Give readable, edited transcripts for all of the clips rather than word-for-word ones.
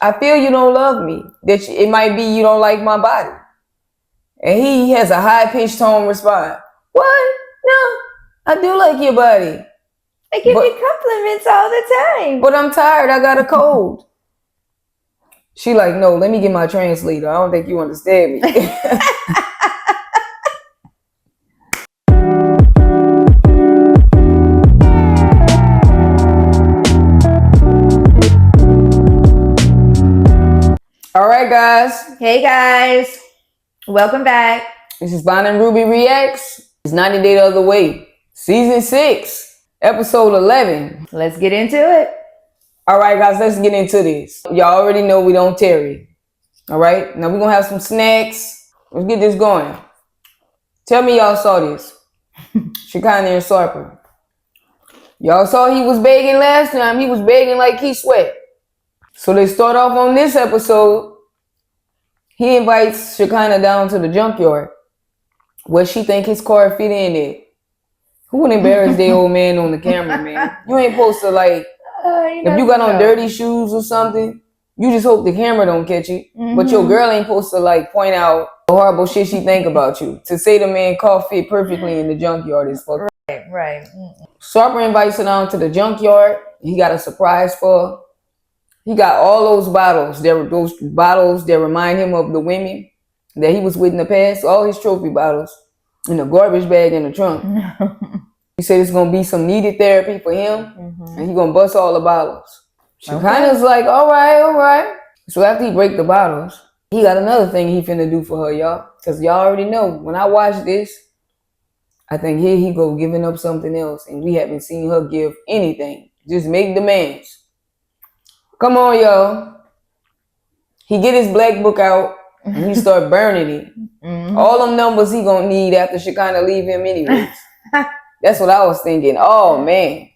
I feel you don't love me. It might be you don't like my body. And he has a high-pitched tone response. What? No, I do like your body. I give you compliments all the time. But I'm tired. I got a cold. She like, no, let me get my translator. I don't think you understand me. All right, guys. Hey, guys. Welcome back. This is Bon and Ruby Reacts. It's 90 Day the Other Way. Season 6, episode 11. Let's get into it. All right, guys, let's get into this. Y'all already know we don't tarry. All right? Now we're going to have some snacks. Let's get this going. Tell me y'all saw this. Shekinah and Sarper. Y'all saw he was begging last time. He was begging like he sweat. So they start off on this episode. He invites Shekinah down to the junkyard where she think his car fit in there. Who would embarrass their old man on the camera, man? You ain't supposed to like, if you got on dirty shoes or something, you just hope the camera don't catch it. Mm-hmm. But your girl ain't supposed to like point out the horrible shit she think about you. To say the man car fit perfectly in the junkyard is fucked. Right. Sarper invites her down to the junkyard. He got a surprise for her. He got all those bottles. Those bottles that remind him of the women that he was with in the past. All his trophy bottles in a garbage bag in the trunk. He said it's going to be some needed therapy for him. Mm-hmm. And he's going to bust all the bottles. Shekinah's like, all right. So after he break the bottles, he got another thing he finna do for her, y'all. Because y'all already know, when I watch this, I think here he go giving up something else. And we haven't seen her give anything. Just make demands. Come on, y'all. He get his black book out and he start burning it. Mm-hmm. All them numbers he gonna need after Shekinah leave him anyways. That's what I was thinking. Oh, man.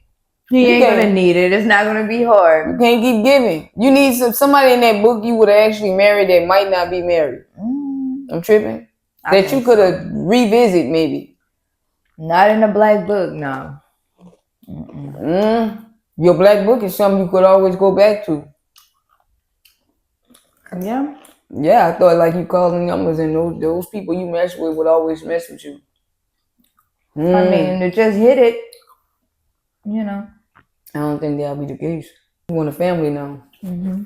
He ain't gonna need it. It's not gonna be hard. You can't keep giving. You need somebody in that book you would have actually married that might not be married. I'm tripping. That you could have revisit maybe. Not in the black book, no. Your black book is something you could always go back to. Yeah. Yeah, I thought like you calling numbers and those people you mess with would always mess with you. I mean, to just hit it, you know. I don't think that'll be the case. You want a family now. Mm-hmm.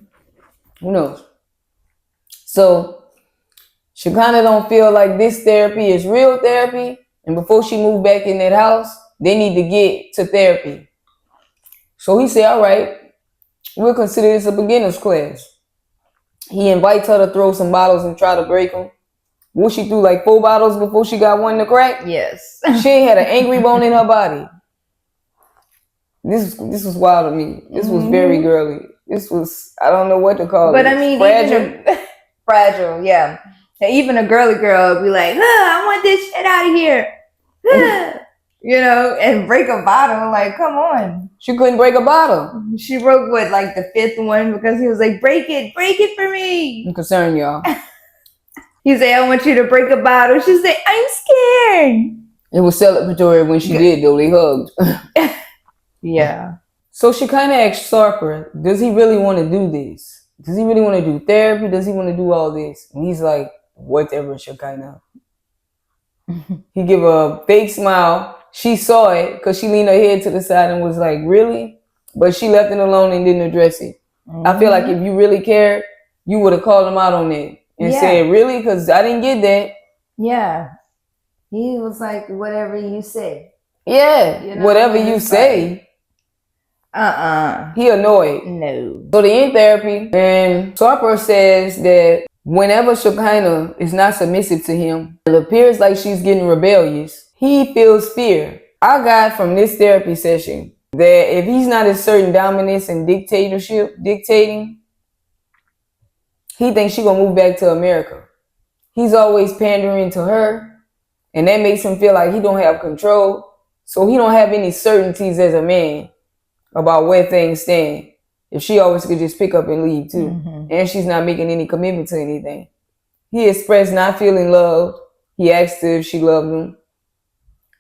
Who knows? So, Shekinah don't feel like this therapy is real therapy. And before she moved back in that house, they need to get to therapy. So he said, all right, we'll consider this a beginner's class. He invites her to throw some bottles and try to break them. What, she threw like 4 bottles before she got one to crack? Yes. She ain't had an angry bone in her body. This was wild to me. This was very girly. This was, I don't know what to call it. But I mean, fragile, yeah. And even a girly girl would be like, I want this shit out of here. You know, and break a bottle. Like, come on. She couldn't break a bottle. She broke what, like the 5th one, because he was like, break it for me. I'm concerned, y'all. He said, I want you to break a bottle. She said, I'm scared. It was celebratory when she did, though. They hugged. Yeah. So she kind of asked Sarper, does he really want to do this? Does he really want to do therapy? Does he want to do all this? And he's like, whatever, Shekinah. He give her a fake smile. She saw it because she leaned her head to the side and was like, really? But she left it alone and didn't address it. Mm-hmm. I feel like if you really cared, you would have called him out on that and said, really? Because I didn't get that. Yeah. He was like, whatever you say. Yeah, you know, whatever you say. He annoyed. No. So they in therapy, and Sarper says that whenever Shekinah is not submissive to him, it appears like she's getting rebellious. He feels fear. I got from this therapy session that if he's not asserting dominance and dictating, he thinks she gonna move back to America. He's always pandering to her, and that makes him feel like he don't have control. So he don't have any certainties as a man about where things stand. If she always could just pick up and leave too. Mm-hmm. And she's not making any commitment to anything. He expressed not feeling loved. He asked her if she loved him.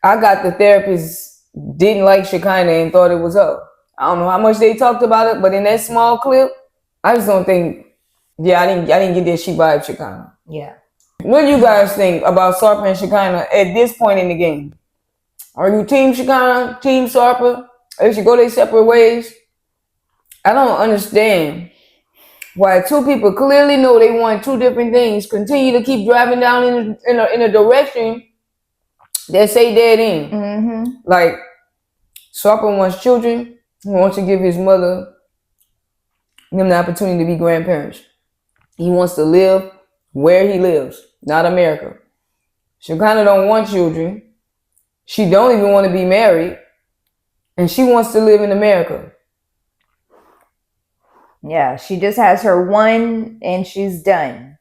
I got the therapist didn't like Shekinah and thought it was her. I don't know how much they talked about it, but in that small clip, I just don't think Yeah, I didn't get that she vibed Shekinah. Yeah. What do you guys think about Sarper and Shekinah at this point in the game? Are you team Shekinah, team Sarper? They should go their separate ways? I don't understand why two people clearly know they want two different things continue to keep driving down in a direction that say dead end. Mm-hmm. Like, Sarper wants children. He wants to give his mother them the opportunity to be grandparents. He wants to live where he lives, not America. Shekinah don't want children. She don't even want to be married. And she wants to live in America. Yeah, she just has her one and she's done.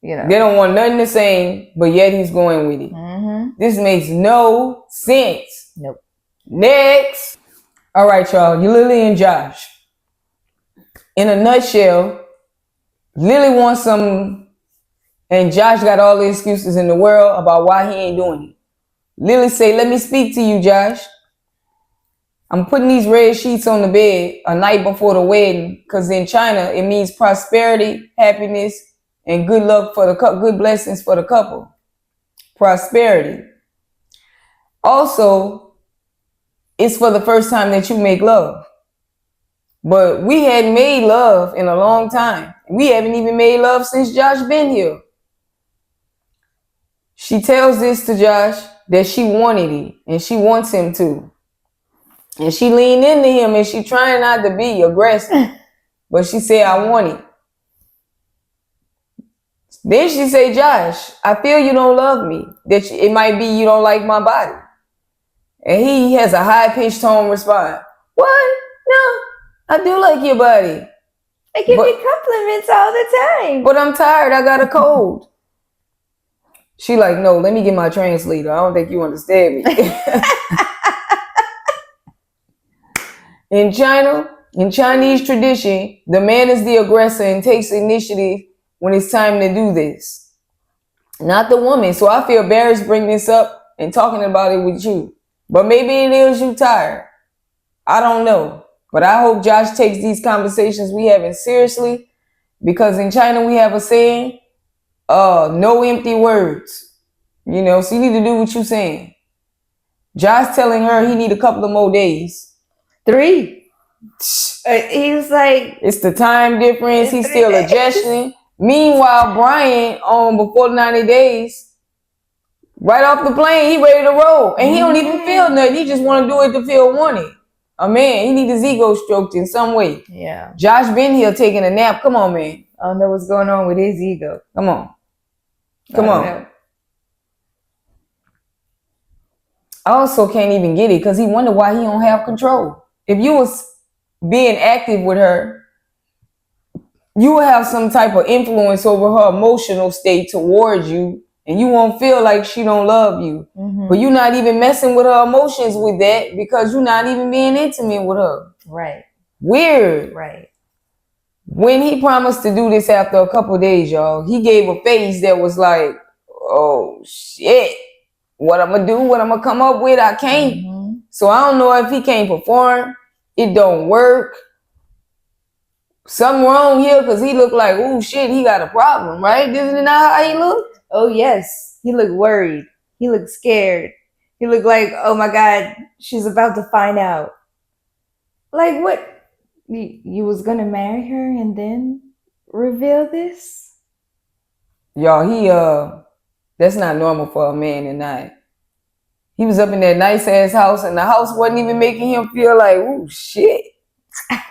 You know. They don't want nothing the same, but yet he's going with it. Mm-hmm. This makes no sense. Nope. Next. All right, y'all. You Lily and Josh. In a nutshell, Lily wants some, and Josh got all the excuses in the world about why he ain't doing it. Lily say, let me speak to you, Josh. I'm putting these red sheets on the bed a night before the wedding because in China, it means prosperity, happiness, and good luck for the good blessings for the couple. Prosperity. Also, it's for the first time that you make love. But we hadn't made love in a long time. We haven't even made love since Josh been here. She tells this to Josh that she wanted it and she wants him to. And she leaned into him and she trying not to be aggressive. But she said, I want it. Then she say, Josh, I feel you don't love me. That it might be you don't like my body. And he has a high-pitched tone response. What? No, I do like your body. I give you compliments all the time. But I'm tired. I got a cold. She like, no, let me get my translator. I don't think you understand me. In China, in Chinese tradition, the man is the aggressor and takes initiative when it's time to do this. Not the woman. So I feel embarrassed bringing this up and talking about it with you. But maybe it is you tired. I don't know. But I hope Josh takes these conversations we having seriously. Because in China we have a saying, no empty words. You know, so you need to do what you're saying. Josh telling her he need a couple of more days. 3. He's like, it's the time difference. He's still adjusting. Meanwhile, Brian, before 90 days, right off the plane, he ready to roll. And he don't even feel nothing. He just want to do it to feel wanted. A man, he need his ego stroked in some way. Yeah. Josh been here taking a nap. Come on, man. I don't know what's going on with his ego. Come on. Come on. Know. I also can't even get it because he wonder why he don't have control. If you was being active with her, you will have some type of influence over her emotional state towards you, and you won't feel like she don't love you. Mm-hmm. But you're not even messing with her emotions with that because you're not even being intimate with her. Right. Weird. Right. When he promised to do this after a couple of days, y'all, he gave a face that was like, oh, shit. What I'm going to do, what I'm going to come up with, I can't. Mm-hmm. So I don't know if he can't perform. It don't work. Something wrong here because he looked like, oh, shit, he got a problem, right? Isn't that how he looked? Oh, yes. He looked worried. He looked scared. He looked like, oh, my God, she's about to find out. Like, what? You was going to marry her and then reveal this? Y'all, that's not normal for a man tonight. He was up in that nice ass house and the house wasn't even making him feel like, oh shit.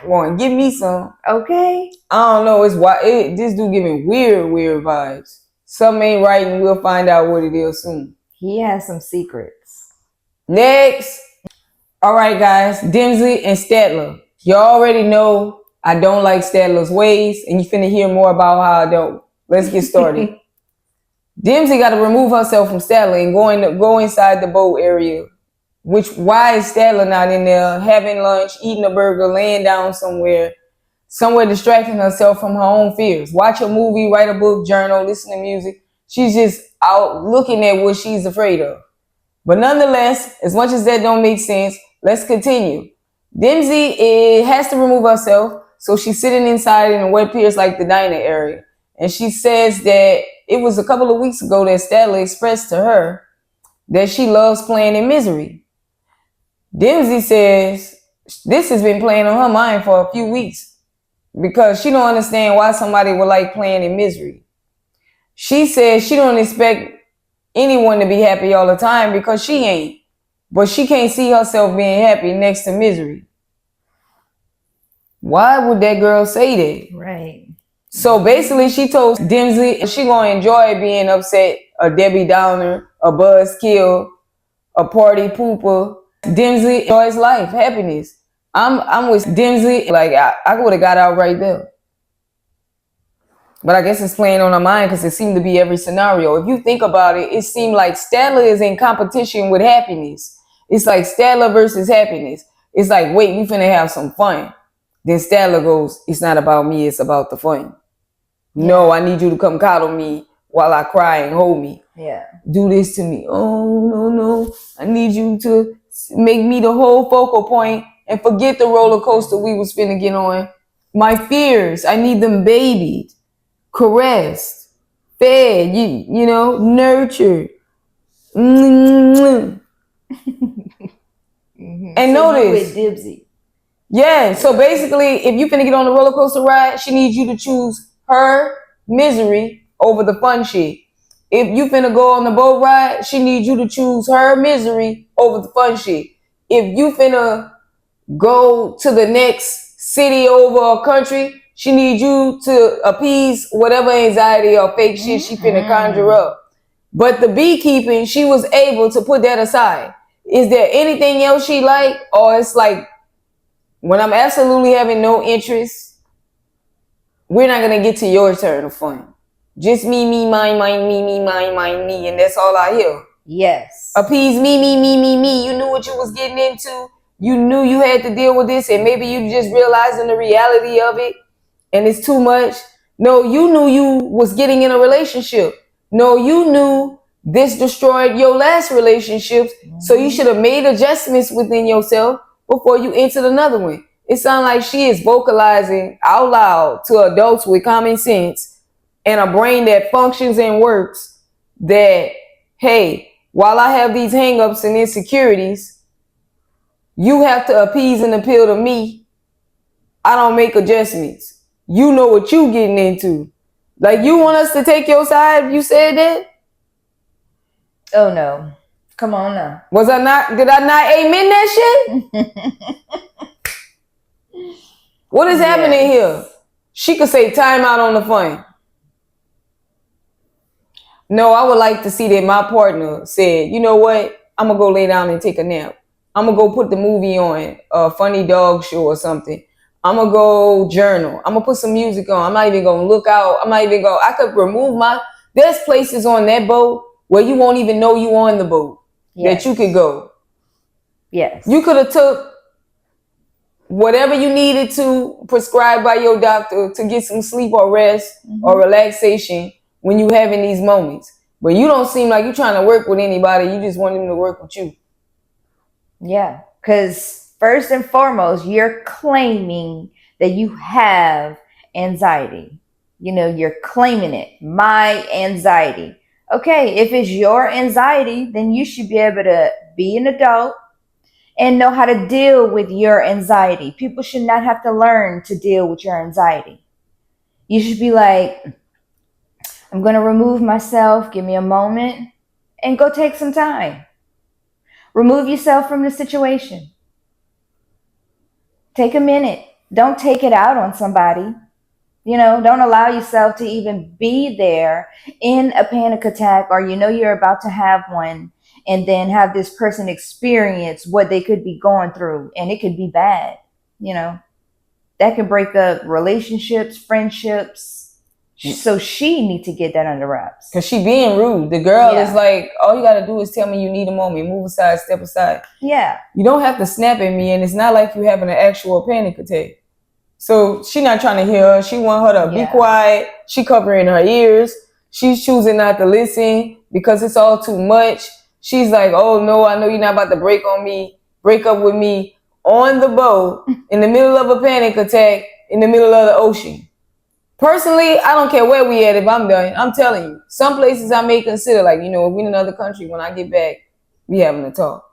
Want to give me some. Okay. I don't know. It's why this dude giving weird vibes. Something ain't right and we'll find out what it is soon. He has some secrets. Next. All right, guys. Dempsey and Statler. Y'all already know I don't like Statler's ways and you finna hear more about how I don't. Let's get started. Dempsey got to remove herself from Statler and go inside the boat area. Why is Statler not in there having lunch, eating a burger, laying down somewhere distracting herself from her own fears? Watch a movie, write a book, journal, listen to music. She's just out looking at what she's afraid of. But nonetheless, as much as that don't make sense, let's continue. Dempsey has to remove herself So she's sitting inside in what appears like the diner area. And she says that it was a couple of weeks ago that Statler expressed to her that she loves playing in misery. Dempsey says this has been playing on her mind for a few weeks because she don't understand why somebody would like playing in misery. She says she don't expect anyone to be happy all the time because she ain't. But she can't see herself being happy next to misery. Why would that girl say that? Right. So basically she told Dempsey she gonna enjoy being upset, a Debbie Downer, a buzzkill, a party pooper. Dempsey enjoys life, happiness. I'm with Dempsey. Like I would have got out right there. But I guess it's playing on her mind because it seemed to be every scenario. If you think about it, it seemed like Statler is in competition with happiness. It's like Statler versus happiness. It's like, wait, we finna have some fun. Then Statler goes, it's not about me, it's about the fun. Yeah. No, I need you to come coddle me while I cry and hold me. Yeah. Do this to me. Oh, no. I need you to make me the whole focal point and forget the roller coaster we was finna get on. My fears, I need them babied, caressed, fed, you know, nurtured. Mm-hmm. And so notice. With Dempsey. Yeah, so basically, if you finna get on the roller coaster ride, she needs you to choose her misery over the fun shit. If you finna go on the boat ride, she needs you to choose her misery over the fun shit. If you finna go to the next city over a country, she needs you to appease whatever anxiety or fake shit she finna conjure up. But the beekeeping, she was able to put that aside. Is there anything else she like? Or it's like, when I'm absolutely having no interest, we're not going to get to your turn of fun. Just me, mine, me, and that's all I hear. Yes. Appease me. You knew what you was getting into. You knew you had to deal with this, and maybe you just realizing the reality of it, and it's too much. No, you knew you was getting in a relationship. No, you knew this destroyed your last relationships, so you should have made adjustments within yourself before you entered another one. It sounds like she is vocalizing out loud to adults with common sense and a brain that functions and works that, hey, while I have these hangups and insecurities, you have to appease and appeal to me. I don't make adjustments. You know what you getting into. Like, you want us to take your side? You said that? Oh, no. Come on now. Did I not amen that shit? What is happening here? She could say time out on the fun. No, I would like to see that my partner said, you know what? I'm going to go lay down and take a nap. I'm going to go put the movie on, a funny dog show or something. I'm going to go journal. I'm going to put some music on. I'm not even going to look out. I could remove there's places on that boat where you won't even know you on the boat. Yes. That you could go. Yes. You could have took whatever you needed to prescribed by your doctor to get some sleep or rest or relaxation when you having these moments. But you don't seem like you're trying to work with anybody. You just want them to work with you. Yeah, because first and foremost, you're claiming that you have anxiety. You know, you're claiming it. My anxiety. Okay, if it's your anxiety, then you should be able to be an adult and know how to deal with your anxiety. People should not have to learn to deal with your anxiety. You should be like, I'm going to remove myself, give me a moment, and go take some time. Remove yourself from the situation. Take a minute. Don't take it out on somebody. You know, don't allow yourself to even be there in a panic attack, or you know you're about to have one, and then have this person experience what they could be going through, and it could be bad. You know, that could break up relationships, friendships. So she needs to get that under wraps. Because she being rude. The girl is like, all you got to do is tell me you need a moment. Move aside, step aside. Yeah. You don't have to snap at me, and it's not like you're having an actual panic attack. So she not trying to hear her. She want her to be quiet. She covering her ears. She's choosing not to listen because it's all too much. She's like, oh no, I know you're not about to break up with me on the boat in the middle of a panic attack in the middle of the ocean. Personally, I don't care where we at if I'm done. I'm telling you. Some places I may consider, like, you know, if we in another country, when I get back, we having a talk.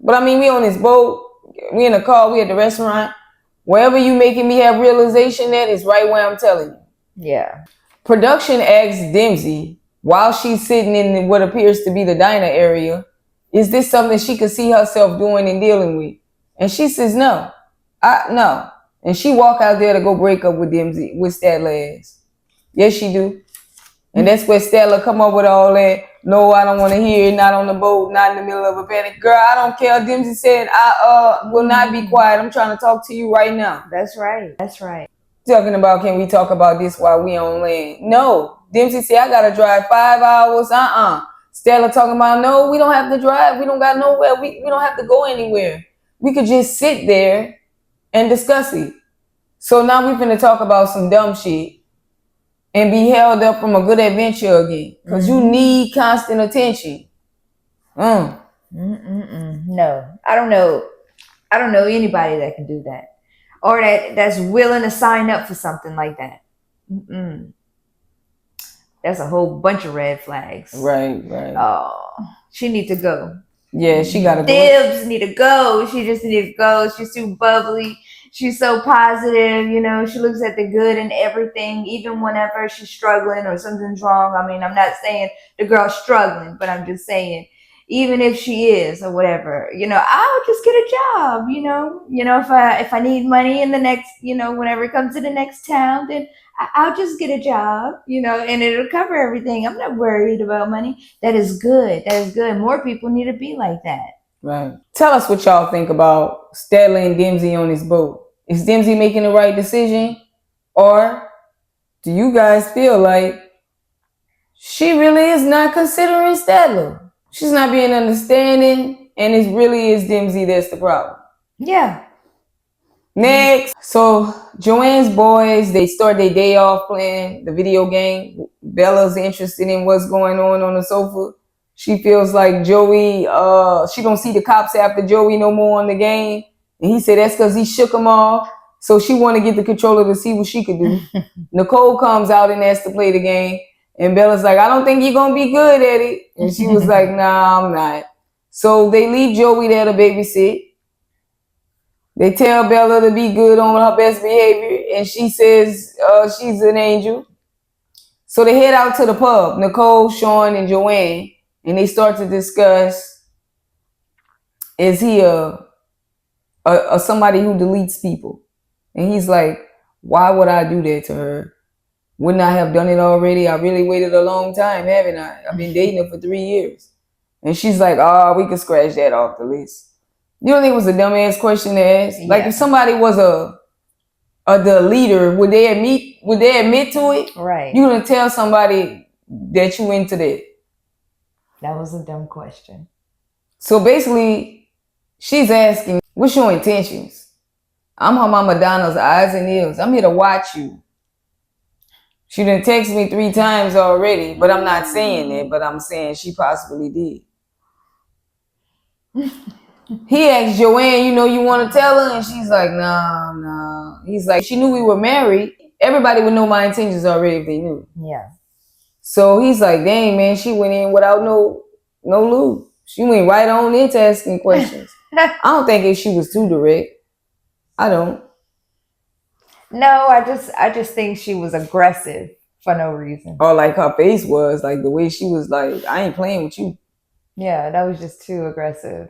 But I mean, we on this boat, we in the car, we at the restaurant. Wherever you making me have realization that is right where I'm telling you. Yeah. Production asks Dempsey, while she's sitting in what appears to be the diner area, is this something she could see herself doing and dealing with? And she says, no. No. And she walk out there to go break up with Dempsey, with Statler ass. Yes, she do. And that's where Statler come up with all that. No, I don't want to hear it. Not on the boat. Not in the middle of a panic. Girl, I don't care. Dempsey said, I will not be quiet. I'm trying to talk to you right now. That's right. That's right. Talking about, can we talk about this while we on land? No. Dempsey said, I got to drive 5 hours. Statler talking about, no, we don't have to drive. We don't got nowhere. We don't have to go anywhere. We could just sit there and discuss it. So now we're finna talk about some dumb shit and be held up from a good adventure again. Because you need constant attention. No, I don't know anybody that can do that, or that's willing to sign up for something like that. That's a whole bunch of red flags. Right. Oh, she need to go. Yeah, she gotta go. Dibs need to go. She just need to go. She's too bubbly. She's so positive, you know. She looks at the good in everything, even whenever she's struggling or something's wrong. I mean, I'm not saying the girl's struggling, but I'm just saying, even if she is or whatever, you know, I'll just get a job, you know, if I need money in the next, you know, whenever it comes to the next town, then I'll just get a job, you know, and it'll cover everything. I'm not worried about money. That is good. That is good. More people need to be like that. Right. Tell us what y'all think about Statler and Dempsey on this boat. Is Dempsey making the right decision? Or do you guys feel like she really is not considering Statler? She's not being understanding, and it really is Dempsey that's the problem. Yeah. Next. So Joanne's boys, they start their day off playing the video game. Bella's interested in what's going on the sofa. She feels like Joey, she don't see the cops after Joey no more on the game. And he said that's because he shook them off. So she want to get the controller to see what she could do. Nicole comes out and asks to play the game. And Bella's like, I don't think you're going to be good at it. And she was like, nah, I'm not. So they leave Joey there to babysit. They tell Bella to be good on her best behavior. And she says she's an angel. So they head out to the pub, Nicole, Sean, and Joanne. And they start to discuss, is he a somebody who deletes people? And he's like, why would I do that to her? Wouldn't I have done it already? I really waited a long time, haven't I? I've been dating her for 3 years. And she's like, we could scratch that off the list. You don't think it was a dumbass question to ask? Yeah. Like if somebody was the leader, would they admit to it? Right. You're gonna tell somebody that you into that. That was a dumb question. So basically, she's asking, what's your intentions? I'm her mama Donna's eyes and ears. I'm here to watch you. She done text me 3 times already, but I'm not saying it, but I'm saying she possibly did. He asked Joanne, you want to tell her? And she's like, no. He's like, she knew we were married. Everybody would know my intentions already if they knew. Yeah. So he's like, dang, man, she went in without no lube. She went right on into asking questions. I don't think if she was too direct. I don't. No, I just think she was aggressive for no reason. Or like her face was, like the way she was like, I ain't playing with you. Yeah, that was just too aggressive,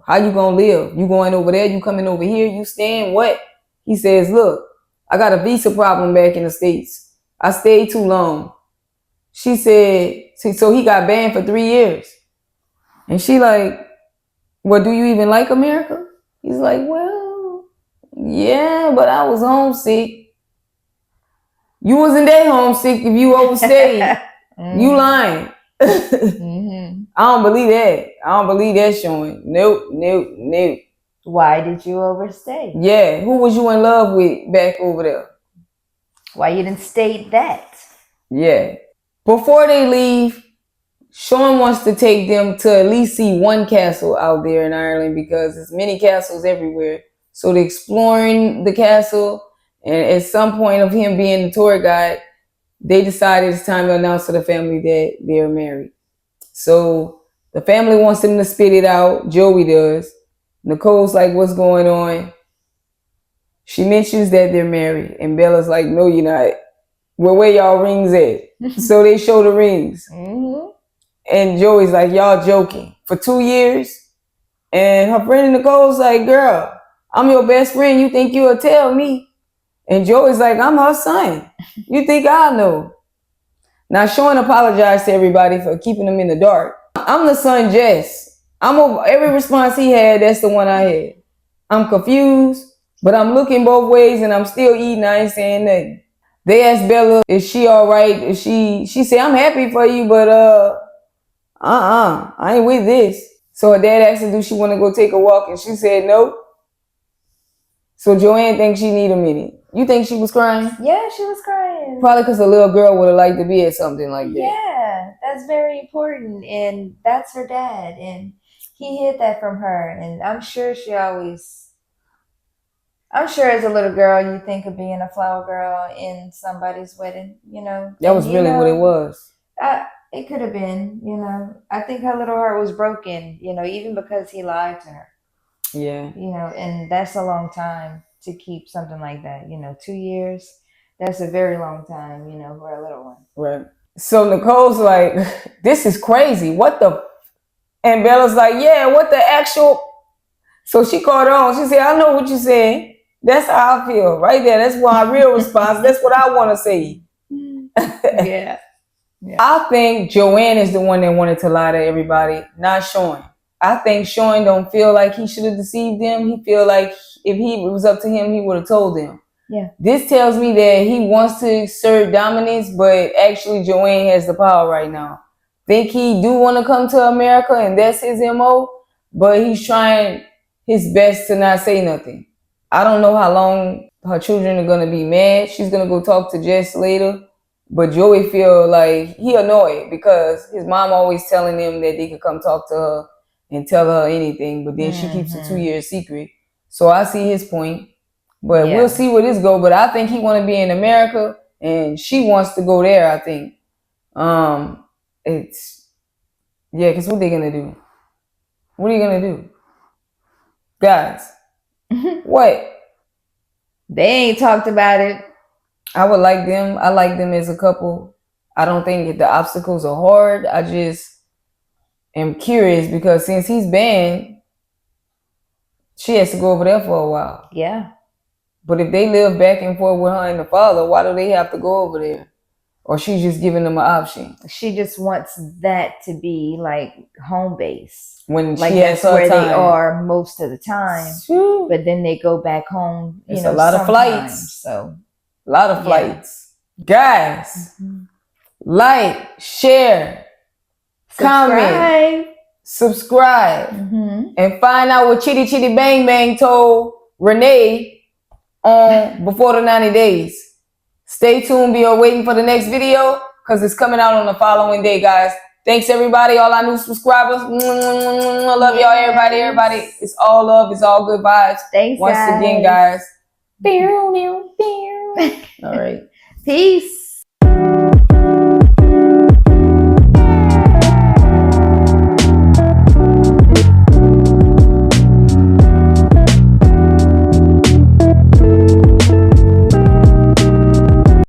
How you gonna live? You going over there, you coming over here, you staying what? He says, look, I got a visa problem back in the States. I stayed too long. She said, so he got banned for 3 years. And she like, well, do you even like America? He's like, well, yeah, but I was homesick. You wasn't that homesick if you overstayed. You lying. Mm-hmm. I don't believe that, Sean. Nope. Why did you overstay? Yeah, who was you in love with back over there? Why you didn't state that? Yeah. Before they leave, Sean wants to take them to at least see one castle out there in Ireland because there's many castles everywhere. So they're exploring the castle And at some point of him being the tour guide, they decided it's time to announce to the family that they're married. So the family wants them to spit it out. Joey does. Nicole's like, what's going on? She mentions that they're married. And Bella's like, no, you're not. Well, where y'all rings at? So they show the rings. Mm-hmm. And Joey's like, y'all joking. For 2 years? And her friend Nicole's like, girl, I'm your best friend. You think you'll tell me? And Joey's like, I'm her son. You think I know? Now, Sean apologized to everybody for keeping him in the dark. I'm the son, Jess. Every response he had, that's the one I had. I'm confused, but I'm looking both ways and I'm still eating. I ain't saying nothing. They asked Bella, is she all right? She said, I'm happy for you, but I ain't with this. So her dad asked her, do she want to go take a walk? And she said, nope. So Joanne thinks she need a minute. You think she was crying? Yeah, she was crying. Probably because a little girl would have liked to be at something like that. Yeah, that's very important. And that's her dad. And he hid that from her. And I'm sure as a little girl, you think of being a flower girl in somebody's wedding, you know. That was really what it was. It could have been, you know. I think her little heart was broken, you know, even because he lied to her. Yeah. You know, and that's a long time to keep something like that. You know, 2 years, that's a very long time, you know, for a little one. Right. So Nicole's like, this is crazy. What the? And Bella's like, yeah, what the actual? So she called her on. She said, I know what you said. That's how I feel right there. That's my real response. That's what I want to say. Yeah. I think Joanne is the one that wanted to lie to everybody, not Sean. I think Sean don't feel like he should have deceived them. He feel like if he was up to him, he would have told them. Yeah. This tells me that he wants to assert dominance, but actually Joanne has the power right now. Think he do want to come to America and that's his MO, but he's trying his best to not say nothing. I don't know how long her children are going to be mad. She's going to go talk to Jess later. But Joey feel like he annoyed because his mom always telling him that they could come talk to her and tell her anything, but then she keeps a 2-year secret. So I see his point, but we'll see where this go. But I think he want to be in America and she wants to go there. I think because what they gonna do? What are you gonna do, guys? What? They ain't talked about it. I would like them. I like them as a couple. I don't think the obstacles are hard. I just am curious because since he's banned, she has to go over there for a while. Yeah. But if they live back and forth with her and the father, why do they have to go over there? Or she's just giving them an option? She just wants that to be like home base. When like she has that's where time. They are most of the time. Whew. But then they go back home. It's a lot of flights. So a lot of flights. Guys, like, share, comment, subscribe, and find out what Chitty Chitty Bang Bang told Renee on Before the 90 Days. Stay tuned. Be waiting for the next video because it's coming out on the following day, guys. Thanks, everybody. All our new subscribers. I love y'all, everybody. Everybody. It's all love. It's all good vibes. Thanks, once again, guys. All All right. Peace.